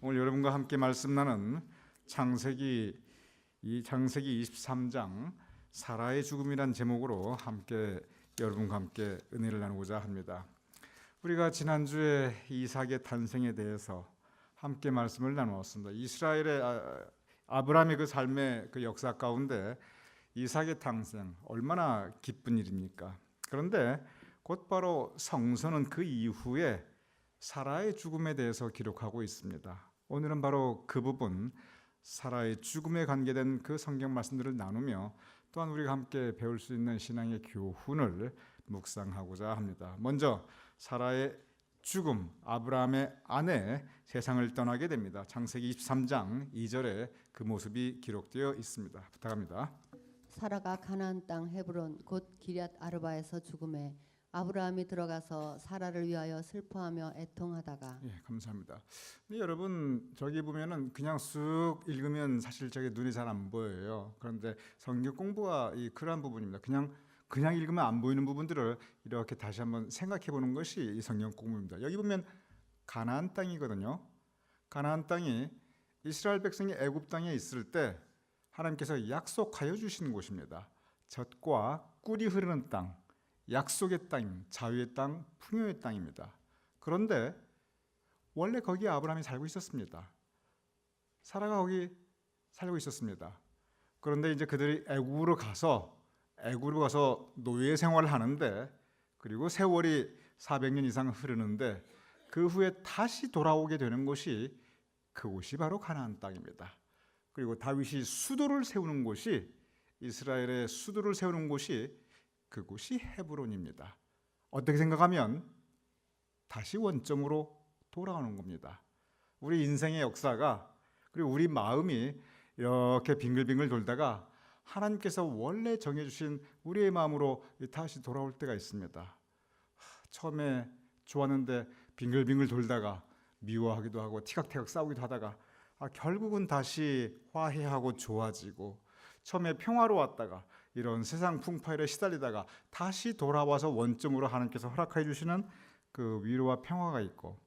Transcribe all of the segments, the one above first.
오늘 여러분과 함께 말씀 나눈 창세기 23장 사라의 죽음이란 제목으로 여러분과 함께 은혜를 나누고자 합니다. 우리가 지난주에 이삭의 탄생에 대해서 함께 말씀을 나누었습니다. 이스라엘의 아브라함의 그 삶의 그 역사 가운데 이삭의 탄생 얼마나 기쁜 일입니까? 그런데 곧바로 성서는 그 이후에 사라의 죽음에 대해서 기록하고 있습니다. 오늘은 바로 그 부분, 사라의 죽음에 관계된 그 성경 말씀들을 나누며 또한 우리가 함께 배울 수 있는 신앙의 교훈을 묵상하고자 합니다. 먼저 사라의 죽음, 아브라함의 아내 세상을 떠나게 됩니다. 창세기 23장 2절에 그 모습이 기록되어 있습니다. 부탁합니다. 사라가 가나안 땅 헤브론 곧 기럇 아르바에서 죽음에 아브라함이 들어가서 사라를 위하여 슬퍼하며 애통하다가. 감사합니다. 여러분 저기 보면은 그냥 쑥 읽으면 사실 저게 눈이 잘 안 보여요. 그런데 성경 공부가 이 그러한 부분입니다. 그냥 읽으면 안 보이는 부분들을 이렇게 다시 한번 생각해 보는 것이 이 성경 공부입니다. 여기 보면 가나안 땅이거든요. 가나안 땅이 이스라엘 백성이 애굽 땅에 있을 때 하나님께서 약속하여 주신 곳입니다. 젖과 꿀이 흐르는 땅, 약속의 땅, 자유의 땅, 풍요의 땅입니다. 그런데 원래 거기에 아브라함이 살고 있었습니다. 사라가 거기 살고 있었습니다. 그런데 이제 그들이 애굽으로 가서 노예 생활을 하는데, 그리고 세월이 400년 이상 흐르는데 그 후에 다시 돌아오게 되는 곳이 그곳이 바로 가나안 땅입니다. 그리고 다윗이 수도를 세우는 곳이, 이스라엘의 수도를 세우는 곳이 그곳이 헤브론입니다. 어떻게 생각하면 다시 원점으로 돌아오는 겁니다. 우리 인생의 역사가, 그리고 우리 마음이 이렇게 빙글빙글 돌다가 하나님께서 원래 정해주신 우리의 마음으로 다시 돌아올 때가 있습니다. 처음에 좋았는데 빙글빙글 돌다가 미워하기도 하고 티격태격 싸우기도 하다가 결국은 다시 화해하고 좋아지고, 처음에 평화로웠다가 이런 세상 풍파에 시달리다가 다시 돌아와서 원점으로 하나님께서 허락해 주시는 그 위로와 평화가 있고,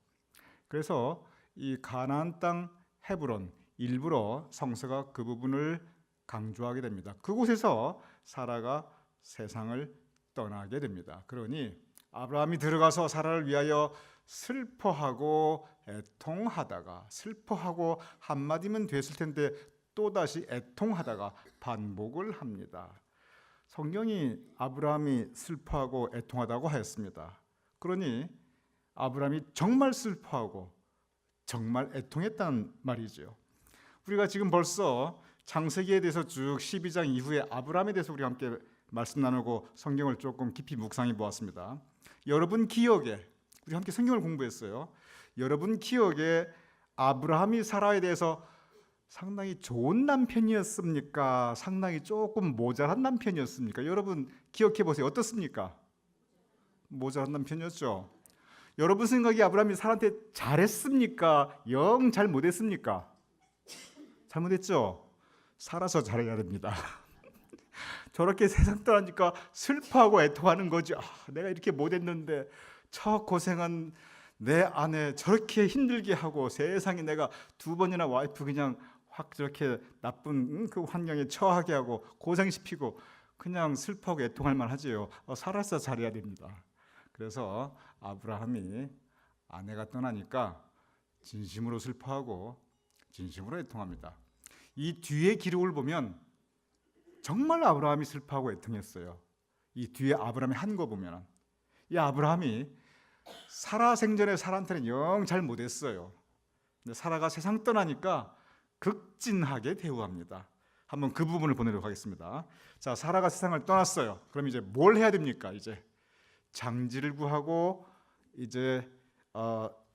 그래서 이 가나안 땅 헤브론, 일부러 성서가 그 부분을 강조하게 됩니다. 그곳에서 사라가 세상을 떠나게 됩니다. 그러니 아브라함이 들어가서 사라를 위하여 슬퍼하고 애통하다가, 슬퍼하고 한마디면 됐을 텐데 또다시 애통하다가 반복을 합니다. 성경이 아브라함이 슬퍼하고 애통하다고 하였습니다. 그러니 아브라함이 정말 슬퍼하고 정말 애통했다는 말이죠. 우리가 지금 벌써 창세기에 대해서 쭉 12장 이후에 아브라함에 대해서 우리 함께 말씀 나누고 성경을 조금 깊이 묵상해 보았습니다. 여러분 기억에, 우리 함께 성경을 공부했어요. 여러분 기억에 아브라함이 사라에 대해서 상당히 좋은 남편이었습니까? 상당히 조금 모자란 남편이었습니까? 여러분 기억해 보세요. 어떻습니까? 모자란 남편이었죠. 여러분 생각에 아브라함이 사라한테 잘했습니까? 영 잘 못했습니까? 잘못했죠? 살아서 잘해야 됩니다. 저렇게 세상 떠나니까 슬퍼하고 애통하는 거지. 내가 이렇게 못했는데 저 고생한 내 아내 저렇게 힘들게 하고, 세상에 내가 2번이나 와이프 그냥 확 저렇게 나쁜 그 환경에 처하게 하고 고생시키고, 그냥 슬퍼하고 애통할 만하지요. 살아서 잘해야 됩니다. 그래서 아브라함이 아내가 떠나니까 진심으로 슬퍼하고 진심으로 애통합니다. 이 뒤에 기록을 보면 정말 아브라함이 슬퍼하고 애통했어요. 이 뒤에 아브라함이 한 거 보면, 이 아브라함이 사라 생전에 사라한테는 영 잘 못했어요. 근데 사라가 세상 떠나니까 극진하게 대우합니다. 한번 그 부분을 보내도록 하겠습니다. 자, 사라가 세상을 떠났어요. 그럼 이제 뭘 해야 됩니까? 이제 장지를 구하고 이제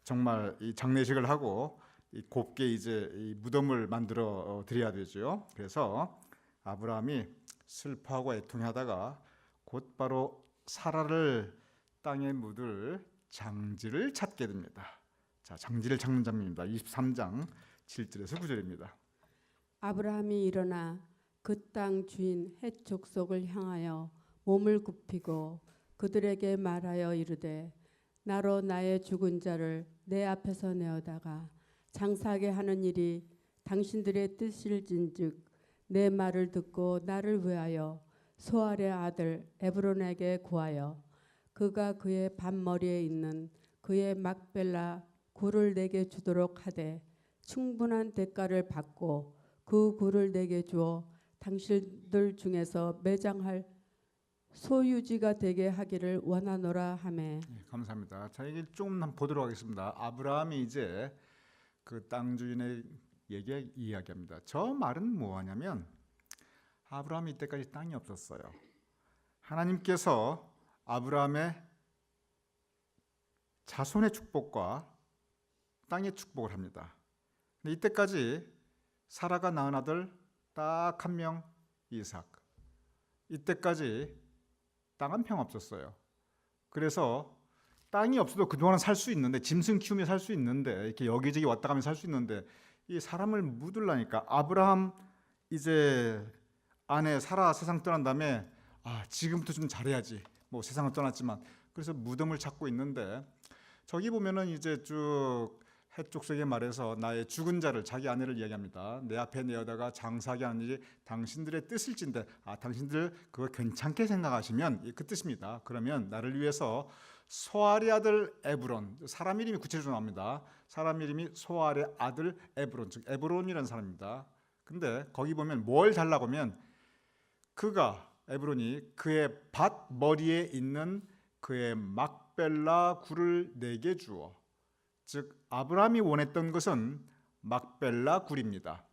정말 이 장례식을 하고 곱게 이제 이 무덤을 만들어 드려야 되죠. 그래서 아브라함이 슬퍼하고 애통하다가 곧바로 사라를 땅에 묻을 장지를 찾게 됩니다. 자, 장지를 찾는 장면입니다. 23장 7절에서 9절입니다. 아브라함이 일어나 그 땅 주인 헷 족속을 향하여 몸을 굽히고 그들에게 말하여 이르되 나로 나의 죽은 자를 내 앞에서 내어다가 장사하게 하는 일이 당신들의 뜻일진즉 내 말을 듣고 나를 위하여 소알의 아들 에브론에게 구하여 그가 그의 밭머리에 있는 그의 막벨라 굴을 내게 주도록 하되 충분한 대가를 받고 그 굴을 내게 주어 당신들 중에서 매장할 소유지가 되게 하기를 원하노라 하매. 네, 감사합니다. 자, 이게 좀 한번 보도록 하겠습니다. 아브라함이 이제 그 땅 주인의 이야기합니다. 저 말은 뭐하냐면 아브라함이 이때까지 땅이 없었어요. 하나님께서 아브라함의 자손의 축복과 땅의 축복을 합니다. 근데 이때까지 사라가 낳은 아들 딱 한 명 이삭. 이때까지 땅 한 평 없었어요. 그래서 땅이 없어도 그동안은 살 수 있는데 짐승 키우며 살 수 있는데 이렇게 여기저기 왔다 가며 살 수 있는데 이 사람을 묻으려니까 아브라함 이제 아내 사라 세상 떠난 다음에 지금부터 좀 잘해야지. 뭐 세상을 떠났지만 그래서 무덤을 찾고 있는데 저기 보면은 이제 쭉 해쪽 속에 말해서 나의 죽은 자를 자기 아내를 이야기합니다. 내 앞에 내어다가 장사하게 하는 일이 당신들의 뜻일진데 당신들 그거 괜찮게 생각하시면 그 뜻입니다. 그러면 나를 위해서 소알의 아들 에브론, 사람 이름이 구체적으로 나옵니다. 사람 이름이 소알의 아들 에브론, 즉 에브론이라는 사람입니다. 근데 거기 보면 뭘 달라고 하면 그가 에브론이 그의 밭 머리에 있는 그의 막벨라 굴을 내게 주어, 즉 아브라함이 원했던 것은 막벨라 굴입니다.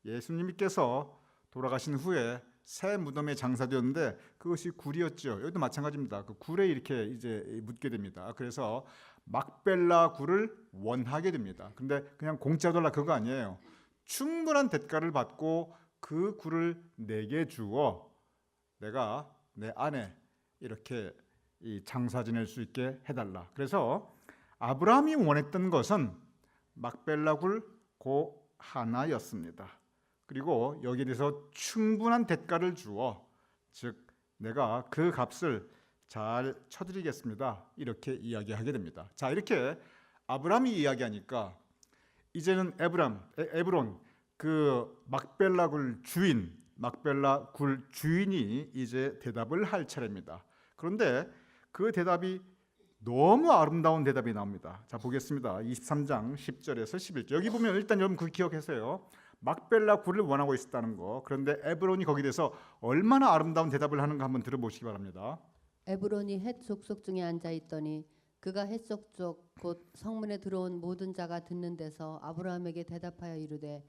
예수님께서 돌아가신 후에 새 무덤에 장사되었는데 그것이 굴이었죠. 여기도 마찬가지입니다. 그 굴에 이렇게 이제 묻게 됩니다. 그래서 막벨라 굴을 원하게 됩니다. 근데 그냥 공짜 달라 그거 아니에요. 충분한 대가를 받고 그 굴을 내게 주어 내가 내 아내 이렇게 이 장사 지낼 수 있게 해달라. 그래서 아브라함이 원했던 것은 막벨라 굴 고 하나였습니다. 그리고 여기에 대해서 충분한 대가를 주어 즉 내가 그 값을 잘 쳐드리겠습니다. 이렇게 이야기하게 됩니다. 자, 이렇게 아브라함이 이야기하니까 이제는 에브론 그 막벨라 굴 주인이 이제 대답을 할 차례입니다. 그런데 그 대답이 너무 아름다운 대답이 나옵니다. 자, 보겠습니다. 23장 10절에서 11절. 여기 보면 일단 여러분 그 기억하세요. 막벨라 굴을 원하고 있었다는 거. 그런데 에브론이 거기에 대해서 얼마나 아름다운 대답을 하는가 한번 들어보시기 바랍니다. 에브론이 헷 족속 중에 앉아 있더니 그가 헷 족속 곧 성문에 들어온 모든 자가 듣는 데서 아브라함에게 대답하여 이르되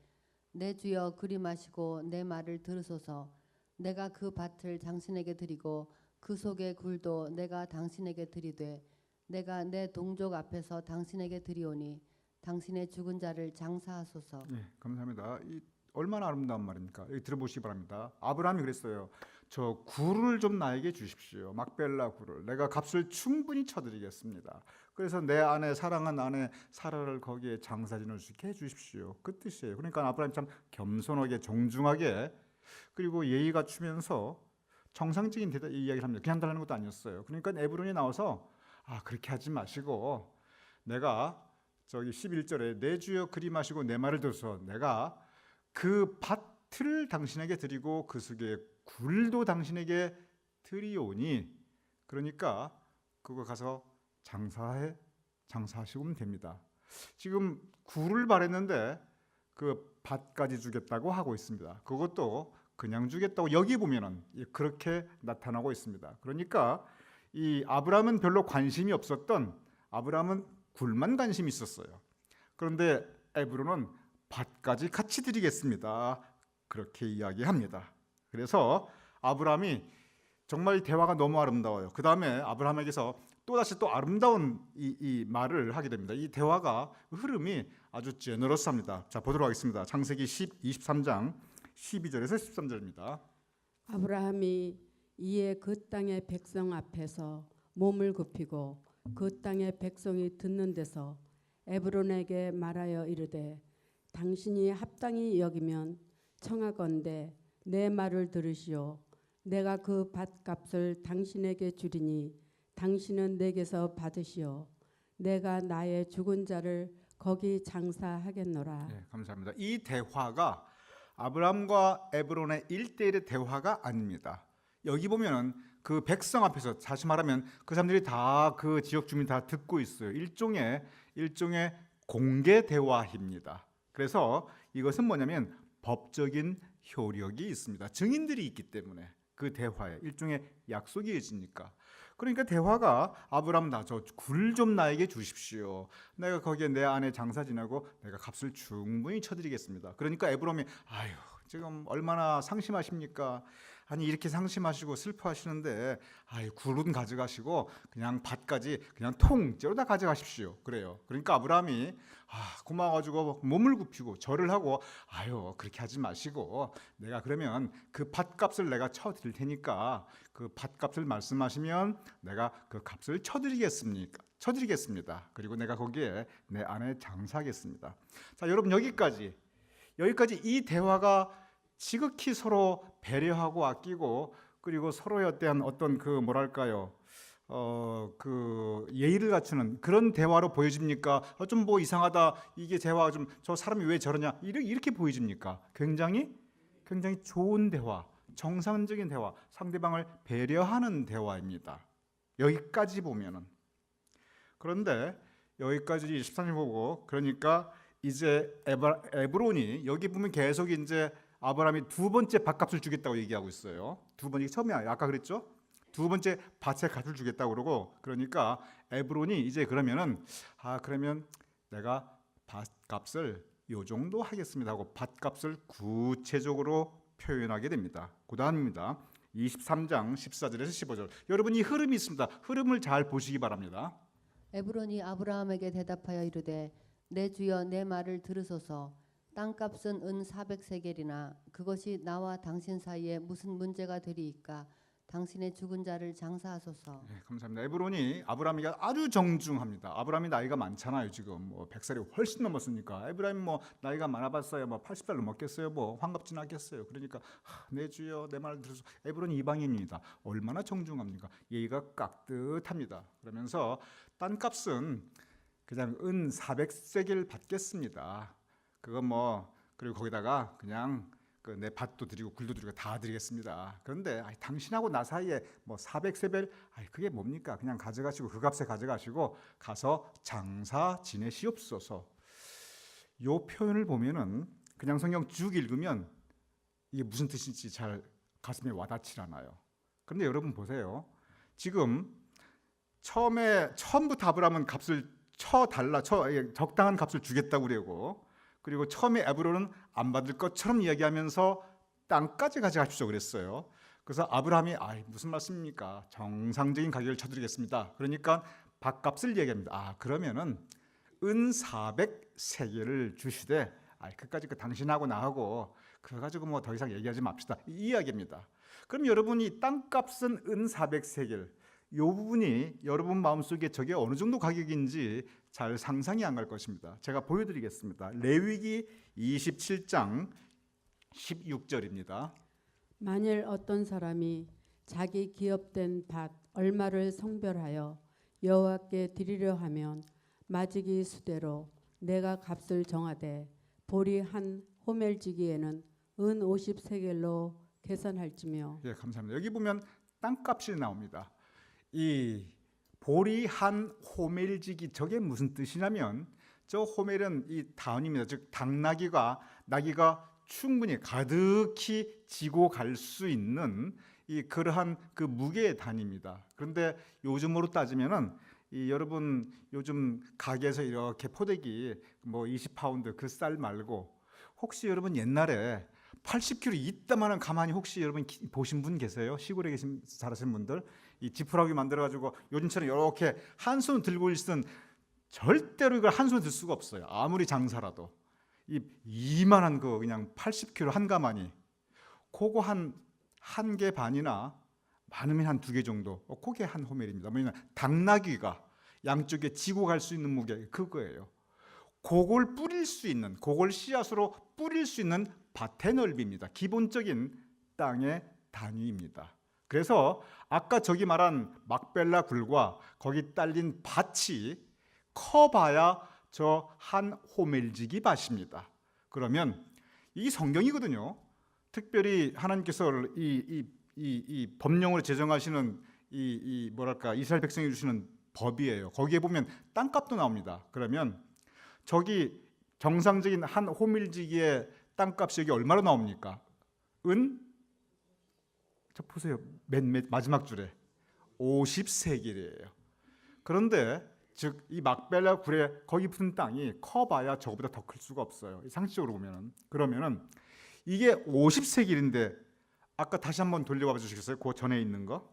내 주여 그리 마시고 내 말을 들으소서. 내가 그 밭을 당신에게 드리고 그 속의 굴도 내가 당신에게 드리되 내가 내 동족 앞에서 당신에게 드리오니 당신의 죽은 자를 장사하소서. 네, 감사합니다. 얼마나 아름다운 말입니까? 여기 들어보시기 바랍니다. 아브라함이 그랬어요. 저 굴을 좀 나에게 주십시오. 막벨라 굴을. 내가 값을 충분히 쳐드리겠습니다. 그래서 내 아내 사랑한 아내 사라를 거기에 장사 지낼 수 있게 해주십시오. 그 뜻이에요. 그러니까 아브라함이 참 겸손하게 정중하게 그리고 예의 갖추면서 정상적인 이야기를 합니다. 그냥 달라는 것도 아니었어요. 그러니까 에브론이 나와서 그렇게 하지 마시고 내가 저기 11절에 내 주여 그리 마시고 내 말을 들어서 내가 그 밭을 당신에게 드리고 그 속에 굴도 당신에게 드리오니 그러니까 그거 가서 장사하시면 됩니다. 지금 굴을 바랬는데 그 밭까지 주겠다고 하고 있습니다. 그것도 그냥 주겠다고 여기 보면은 그렇게 나타나고 있습니다. 그러니까 이 아브라함은 별로 관심이 없었던 아브라함은 굴만 관심이 있었어요. 그런데 에브론은 밭까지 같이 드리겠습니다. 그렇게 이야기합니다. 그래서 아브라함이 정말 이 대화가 너무 아름다워요. 그 다음에 아브라함에게서 또다시 또 아름다운 이 말을 하게 됩니다. 이 대화가 흐름이 아주 제너러스합니다. 자, 보도록 하겠습니다. 창세기 23장 12절에서 13절입니다. 아브라함이 이에 그 땅의 백성 앞에서 몸을 굽히고 그 땅의 백성이 듣는 데서 에브론에게 말하여 이르되 당신이 합당히 여기면 청하건대 내 말을 들으시오. 내가 그 밭값을 당신에게 주리니 당신은 내게서 받으시오. 내가 나의 죽은 자를 거기 장사하겠노라. 네, 감사합니다. 이 대화가 아브라함과 에브론의 1대1의 대화가 아닙니다. 여기 보면은 그 백성 앞에서, 다시 말하면 그 사람들이 다, 그 지역 주민 다 듣고 있어요. 일종의 공개 대화입니다. 그래서 이것은 뭐냐면 법적인 효력이 있습니다. 증인들이 있기 때문에 그 대화에 일종의 약속이 있으니까. 그러니까 대화가 아브라함, 나 저 굴 좀 나에게 주십시오. 내가 거기에 내 아내 장사 지내고 내가 값을 충분히 쳐드리겠습니다. 그러니까 에브롬이 아유 지금 얼마나 상심하십니까? 아니 이렇게 상심하시고 슬퍼하시는데 아유 굴은 가져가시고 그냥 밭까지 그냥 통째로 다 가져가십시오. 그래요. 그러니까 아브라함이 고마워가지고 몸을 굽히고 절을 하고 아유 그렇게 하지 마시고 내가 그러면 그 밭값을 내가 쳐드릴 테니까 그 밭값을 말씀하시면 내가 그 값을 쳐드리겠습니다. 그리고 내가 거기에 내 아내 장사하겠습니다. 자 여러분 여기까지 이 대화가 지극히 서로 배려하고 아끼고 그리고 서로에 대한 어떤 그 뭐랄까요 그 예의를 갖추는 그런 대화로 보여집니까? 좀 뭐 이상하다 이게 대화가 좀 저 사람이 왜 저러냐 이렇게 보여집니까? 굉장히 좋은 대화, 정상적인 대화, 상대방을 배려하는 대화입니다. 여기까지 보면은. 그런데 여기까지 23절 보고 그러니까 이제 에브론이 여기 보면 계속 이제 아브라함이 두 번째 밭값을 주겠다고 얘기하고 있어요. 두 번째 처음에 아까 그랬죠? 두 번째 밭의 값을 주겠다고 그러고 그러니까 에브론이 이제 그러면 내가 밭값을 요 정도 하겠습니다 하고 밭값을 구체적으로 표현하게 됩니다. 그다음입니다. 23장 14절에서 15절. 여러분 이 흐름이 있습니다. 흐름을 잘 보시기 바랍니다. 에브론이 아브라함에게 대답하여 이르되 내 주여 내 말을 들으소서. 땅값은 은 400세겔이나 그것이 나와 당신 사이에 무슨 문제가 되리이까. 당신의 죽은 자를 장사하소서. 네, 감사합니다. 에브론이 아브라함이가 아주 정중합니다. 아브라함이 나이가 많잖아요. 지금 뭐 100살이 훨씬 넘었으니까. 에브라임 뭐 나이가 많아봤어요. 뭐 80살 넘었겠어요. 뭐 환갑 지났겠어요. 그러니까 내 주여 내 말을 들으소서. 에브론이 이방인입니다. 얼마나 정중합니까? 예의가 깍듯합니다. 그러면서 땅값은 그냥 은 400세겔 받겠습니다. 그거 뭐 그리고 거기다가 그냥 그 내 밭도 드리고 굴도 드리고 다 드리겠습니다. 그런데 당신하고 나 사이에 뭐 400세벨 그게 뭡니까? 그냥 가져가시고 그 값에 가져가시고 가서 장사 지내시옵소서. 요 표현을 보면은 그냥 성경 쭉 읽으면 이게 무슨 뜻인지 잘 가슴에 와닿질 않아요. 그런데 여러분 보세요. 지금 처음부터 아브라함은 값을 적당한 값을 주겠다고 그러고 그리고 처음에 에브론은 안 받을 것처럼 이야기하면서 땅까지 가져가십시오 그랬어요. 그래서 아브라함이 무슨 말씀입니까? 정상적인 가격을 쳐드리겠습니다. 그러니까 밭값을 얘기합니다. 그러면은 은 400세겔을 주시되 그까짓 거 당신하고 나하고 그거 가지고 뭐 더 이상 얘기하지 맙시다 이 이야기입니다. 그럼 여러분이 땅값은 은 400세겔 이 부분이 여러분 마음속에 저게 어느 정도 가격인지 잘 상상이 안 갈 것입니다. 제가 보여드리겠습니다. 레위기 27장 16절입니다. 만일 어떤 사람이 자기 기업된 밭 얼마를 성별하여 여호와께 드리려 하면 마지기 수대로 내가 값을 정하되 보리 한 호멜지기에는 은 50세겔로 계산할지며. 예, 감사합니다. 여기 보면 땅값이 나옵니다. 이 보리 한 호멜지기 저게 무슨 뜻이냐면 저 호멜은 이 다운입니다. 즉 나기가 충분히 가득히 지고 갈 수 있는 이 그러한 그 무게의 단위입니다. 그런데 요즘으로 따지면은 여러분 요즘 가게에서 이렇게 포대기 뭐 20파운드 그 쌀 말고 혹시 여러분 옛날에 80kg 이따만한 가만히 혹시 여러분 보신 분 계세요? 시골에 계신 잘하시는 분들 이 지푸라기 만들어가지고 요즘처럼 이렇게 한 손 들고 있으면 절대로 이걸 한 손에 들 수가 없어요. 아무리 장사라도 이만한 거 그냥 80kg 한 가마니 그거 한 개 반이나 많으면 한 2개 정도 그게 한 호멜입니다. 뭐냐면 당나귀가 양쪽에 지고 갈 수 있는 무게 그거예요. 그걸 뿌릴 수 있는 그걸 씨앗으로 뿌릴 수 있는 밭의 넓이입니다. 기본적인 땅의 단위입니다. 그래서 아까 저기 말한 막벨라 굴과 거기 딸린 밭이 커봐야 저 한 호멜지기 밭입니다. 그러면 이 성경이거든요. 특별히 하나님께서 이 법령으로 제정하시는 이 뭐랄까 이스라엘 백성이 주시는 법이에요. 거기에 보면 땅값도 나옵니다. 그러면 저기 정상적인 한 호밀지기의 땅값이 여기 얼마로 나옵니까? 저 보세요. 맨 마지막 줄에 50세겔이에요. 그런데 즉 이 막벨라 굴에 거기 붙은 땅이 커봐야 저거보다 더 클 수가 없어요. 상식적으로 보면은. 그러면은 이게 50세겔인데 아까 다시 한번 돌려봐 주시겠어요? 그 전에 있는 거.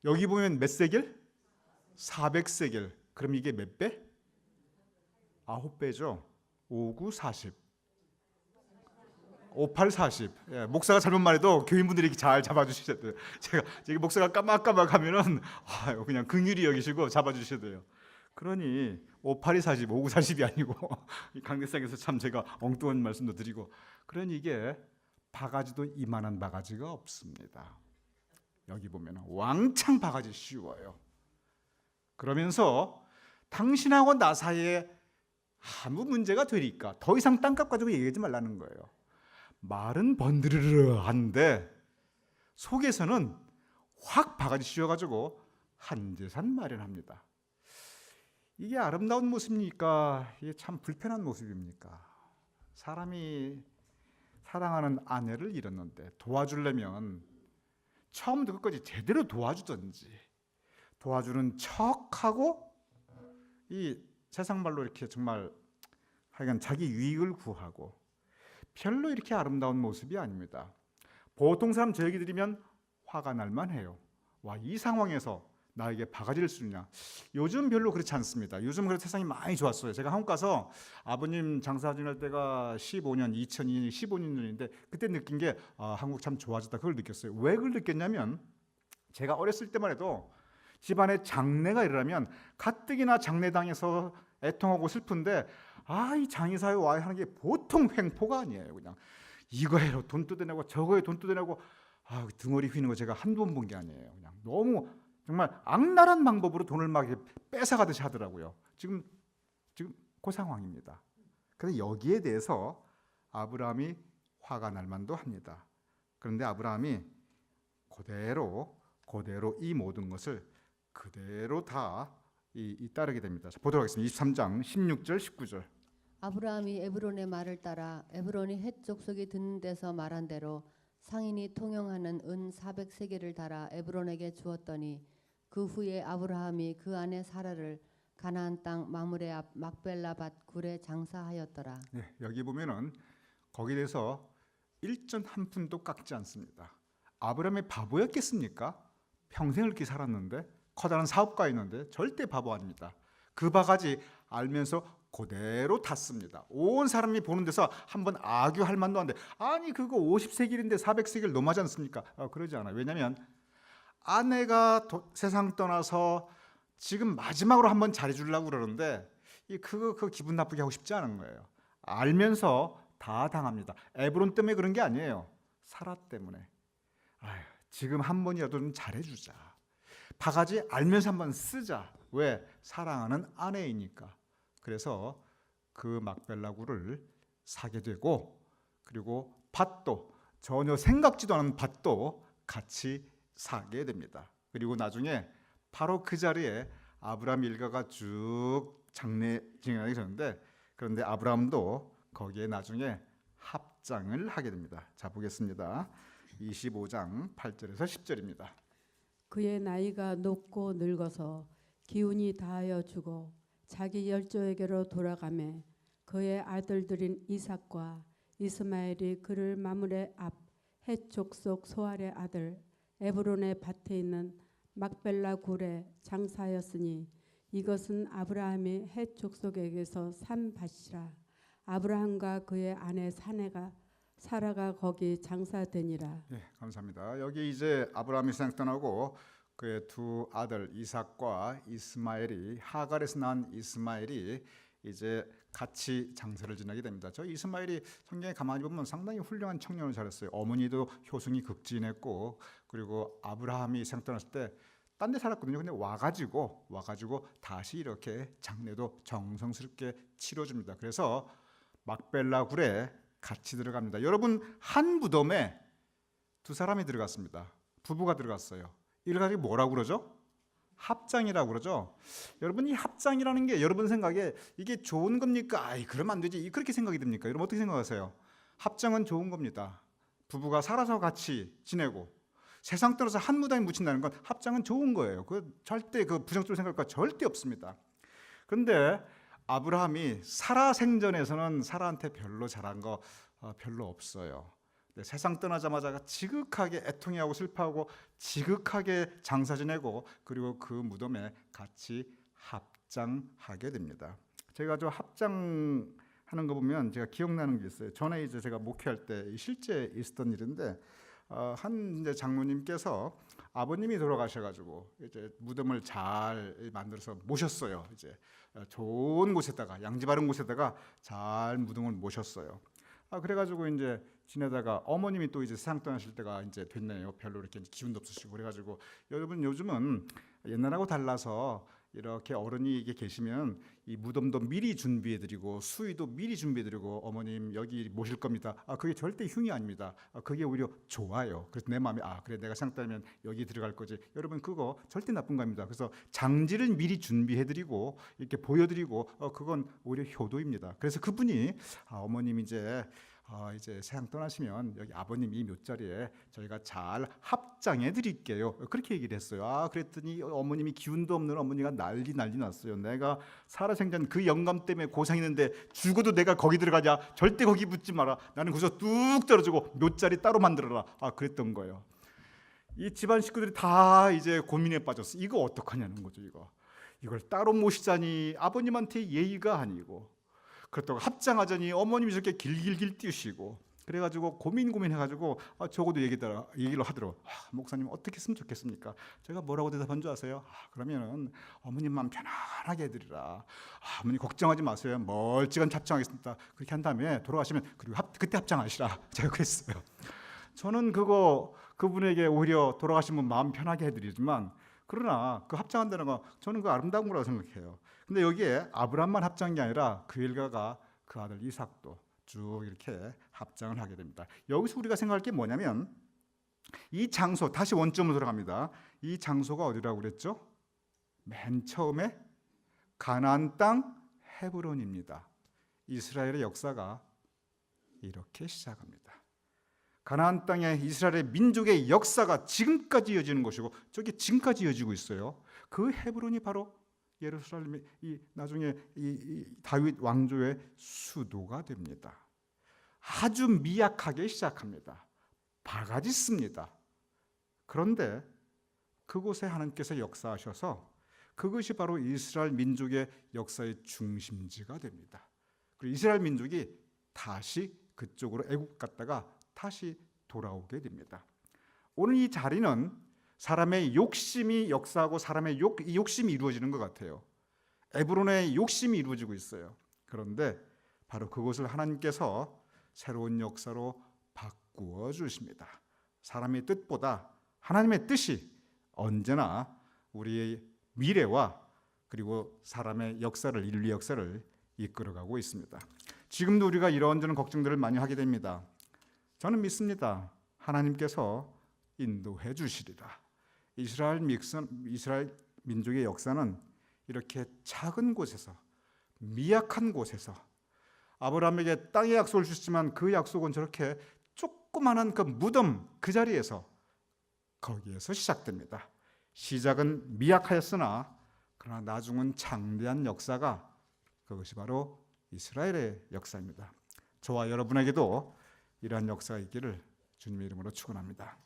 여기 보면 몇 세겔? 400세겔. 그럼 이게 몇 배? 9배죠. 5, 9, 40. 5, 8, 40. 예, 목사가 잘못 말해도 교인분들이 잘 잡아주셔야 돼요. 제가 저기 목사가 까막까막하면은 그냥 긍휼히 여기시고 잡아주셔야 돼요. 그러니 5, 8이 40, 5, 9, 40이 아니고 이 강대상에서 참 제가 엉뚱한 말씀도 드리고 그러니 이게 바가지도 이만한 바가지가 없습니다. 여기 보면 왕창 바가지 씌워요. 그러면서 당신하고 나 사이에 아무 문제가 되니까 더 이상 땅값 가지고 얘기하지 말라는 거예요. 말은 번드르르한데 속에서는 확 바가지 씌워가지고 한재산 마련합니다. 이게 아름다운 모습입니까? 이게 참 불편한 모습입니까? 사람이 사랑하는 아내를 잃었는데 도와주려면 처음부터 끝까지 제대로 도와주든지 도와주는 척하고 이 세상 말로 이렇게 정말 하여간 자기 유익을 구하고 별로 이렇게 아름다운 모습이 아닙니다. 보통 사람 저 얘기 들으면 화가 날만 해요. 와, 이 상황에서 나에게 바가지를 쓰느냐. 요즘 별로 그렇지 않습니다. 요즘 그래도 세상이 많이 좋았어요. 제가 한국 가서 아버님 장사 지낼 때가 15년, 2002년, 15년 전인데 그때 느낀 게 한국 참 좋아졌다. 그걸 느꼈어요. 왜 그걸 느꼈냐면 제가 어렸을 때만 해도 집안에 장례가 일어나면 가뜩이나 장례당에서 애통하고 슬픈데 이 장의사에 와야 하는 게 보통 횡포가 아니에요. 그냥 이거 해로 돈 뜯어내고 저거에 돈 뜯어내고 등어리 휘는 거 제가 한두 번 본 게 아니에요. 그냥 너무 정말 악랄한 방법으로 돈을 막 뺏어가듯이 하더라고요. 지금 그 상황입니다. 그래서 여기에 대해서 아브라함이 화가 날 만도 합니다. 그런데 아브라함이 그대로 이 모든 것을 그대로 다 따르게 됩니다. 보도록 하겠습니다. 23장 16절 19절. 아브라함이 에브론의 말을 따라 에브론이 헷 족속이 듣는 데서 말한 대로 상인이 통용하는 은 400세겔을 달아 에브론에게 주었더니 그 후에 아브라함이 그 아내 사라를 가나안 땅 마므레 앞 막벨라 밭 굴에 장사하였더라. 네, 여기 보면은 거기에 대해서 일전 한 푼도 깎지 않습니다. 아브라함이 바보였겠습니까? 평생을 이렇게 살았는데 커다란 사업가였는데 절대 바보 아닙니다. 그 바가지 알면서 그대로 탔습니다. 온 사람이 보는 데서 한번 악유할 만도 한데 아니 그거 50세겔인데 400세겔 너무하지 않습니까? 그러지 않아요. 왜냐하면 아내가 세상 떠나서 지금 마지막으로 한번 잘해주려고 그러는데 그거 기분 나쁘게 하고 싶지 않은 거예요. 알면서 다 당합니다. 에브론 때문에 그런 게 아니에요. 사라 때문에. 지금 한 번이라도 좀 잘해주자. 바가지 알면서 한번 쓰자. 왜? 사랑하는 아내이니까. 그래서 그 막벨라굴을 사게 되고 그리고 밭도 전혀 생각지도 않은 밭도 같이 사게 됩니다. 그리고 나중에 바로 그 자리에 아브라함 일가가 쭉 장례 진행하게 되는데 그런데 아브라함도 거기에 나중에 합장을 하게 됩니다. 자 보겠습니다. 25장 8절에서 10절입니다. 그의 나이가 높고 늙어서 기운이 다하여 죽어 자기 열조에게로 돌아가매 그의 아들들인 이삭과 이스마엘이 그를 마므레 앞 헷 족속 소알의 아들 에브론의 밭에 있는 막벨라 굴에 장사하였으니 이것은 아브라함이 헷 족속에게서 산 밭이라. 아브라함과 그의 아내 사라가 거기 장사되니라. 네, 감사합니다. 여기 이제 아브라함이 세상 떠나고 그의 두 아들 이삭과 이스마엘이 하갈에서 난 이스마엘이 이제 같이 장사를 지내게 됩니다. 저 이스마엘이 성경에 가만히 보면 상당히 훌륭한 청년을 잘했어요. 어머니도 효성이 극진했고 그리고 아브라함이 세상 떠났을 때 딴 데 살았거든요. 근데 와가지고 다시 이렇게 장례도 정성스럽게 치러줍니다. 그래서 막벨라 굴에 같이 들어갑니다. 여러분, 한 무덤에 두 사람이 들어갔습니다. 부부가 들어갔어요. 이걸 가지고 뭐라고 그러죠? 합장이라고 그러죠. 여러분, 이 합장이라는 게 여러분 생각에 이게 좋은 겁니까? 아이, 그러면 안 되지. 그렇게 생각이 듭니까? 여러분 어떻게 생각하세요? 합장은 좋은 겁니다. 부부가 살아서 같이 지내고 세상 떠나서 한 무덤에 묻힌다는 건 합장은 좋은 거예요. 절대 부정적으로 생각할 거 절대 없습니다. 그런데 아브라함이 사라 생전에서는 사라한테 별로 잘한 거 별로 없어요. 세상 떠나자마자 지극하게 애통해하고 슬퍼하고 지극하게 장사 지내고 그리고 그 무덤에 같이 합장하게 됩니다. 제가 저 합장하는 거 보면 제가 기억나는 게 있어요. 전에 이제 제가 목회할 때 실제 있었던 일인데 한 이제 장로님께서 아버님이 돌아가셔가지고 이제 무덤을 잘 만들어서 모셨어요. 이제 좋은 곳에다가 양지 바른 곳에다가 잘 무덤을 모셨어요. 그래가지고 이제 지내다가 어머님이 또 이제 세상 떠나실 때가 이제 됐네요. 별로 이렇게 기운도 없으시고 그래가지고 여러분 요즘은 옛날하고 달라서 이렇게 어른이 이게 계시면 이 무덤도 미리 준비해드리고 수의도 미리 준비해드리고 어머님 여기 모실 겁니다. 그게 절대 흉이 아닙니다. 그게 오히려 좋아요. 그래서 내 마음에 그래 내가 세상 떠나면 여기 들어갈 거지. 여러분 그거 절대 나쁜 겁니다. 그래서 장지를 미리 준비해드리고 이렇게 보여드리고 그건 오히려 효도입니다. 그래서 그분이 어머님 이제 세상 떠나시면 여기 아버님 이 묘자리에 저희가 잘 합장해 드릴게요. 그렇게 얘기를 했어요. 그랬더니 어머님이 기운도 없는 어머니가 난리 났어요. 내가 살아생전 그 영감 때문에 고생했는데 죽어도 내가 거기 들어가냐? 절대 거기 붙지 마라. 나는 거기서 뚝 떨어지고 묘자리 따로 만들어라. 그랬던 거예요. 이 집안 식구들이 다 이제 고민에 빠졌어. 이거 어떡하냐는 거죠. 이걸 따로 모시자니 아버님한테 예의가 아니고 그렇다고 합장하자니 어머님이 저렇게 길길길 뛰시고 그래가지고 고민해가지고 적어도 얘기를 하더라고. 목사님 어떻게 했으면 좋겠습니까? 제가 뭐라고 대답한 줄 아세요? 그러면은 어머님 마음 편안하게 해드리라. 어머니 걱정하지 마세요. 멀찍한 합장하겠습니다. 그렇게 한 다음에 돌아가시면 그리고 그때 합장하시라. 제가 그랬어요. 저는 그분에게 오히려 돌아가신 분 마음 편하게 해드리지만 그러나 그 합장한다는 거 저는 그 아름다운 거라고 생각해요. 근데 여기에 아브라함만 합장한 게 아니라 그 일가가 그 아들 이삭도 쭉 이렇게 합장을 하게 됩니다. 여기서 우리가 생각할 게 뭐냐면 이 장소 다시 원점으로 돌아갑니다. 이 장소가 어디라고 그랬죠? 맨 처음에 가나안 땅 헤브론입니다. 이스라엘의 역사가 이렇게 시작합니다. 가나안 땅의 이스라엘의 민족의 역사가 지금까지 이어지는 것이고 저게 지금까지 이어지고 있어요. 그 헤브론이 바로 예루살렘이 나중에 이 다윗 왕조의 수도가 됩니다. 아주 미약하게 시작합니다. 바가지 씁니다. 그런데 그곳에 하나님께서 역사하셔서 그것이 바로 이스라엘 민족의 역사의 중심지가 됩니다. 그리고 이스라엘 민족이 다시 그쪽으로 애국 갔다가 다시 돌아오게 됩니다. 오늘 이 자리는 사람의 욕심이 역사하고 사람의 이 욕심이 이루어지는 것 같아요. 에브론의 욕심이 이루어지고 있어요. 그런데 바로 그것을 하나님께서 새로운 역사로 바꾸어 주십니다. 사람의 뜻보다 하나님의 뜻이 언제나 우리의 미래와 그리고 사람의 역사를 인류의 역사를 이끌어가고 있습니다. 지금도 우리가 이런저런 걱정들을 많이 하게 됩니다. 저는 믿습니다. 하나님께서 인도해 주시리라. 이스라엘 민족의 역사는 이렇게 작은 곳에서 미약한 곳에서 아브라함에게 땅의 약속을 주셨지만 그 약속은 저렇게 조그마한 그 무덤 그 자리에서 거기에서 시작됩니다. 시작은 미약하였으나 그러나 나중은 장대한 역사가 그것이 바로 이스라엘의 역사입니다. 저와 여러분에게도 이러한 역사가 있기를 주님의 이름으로 축원합니다.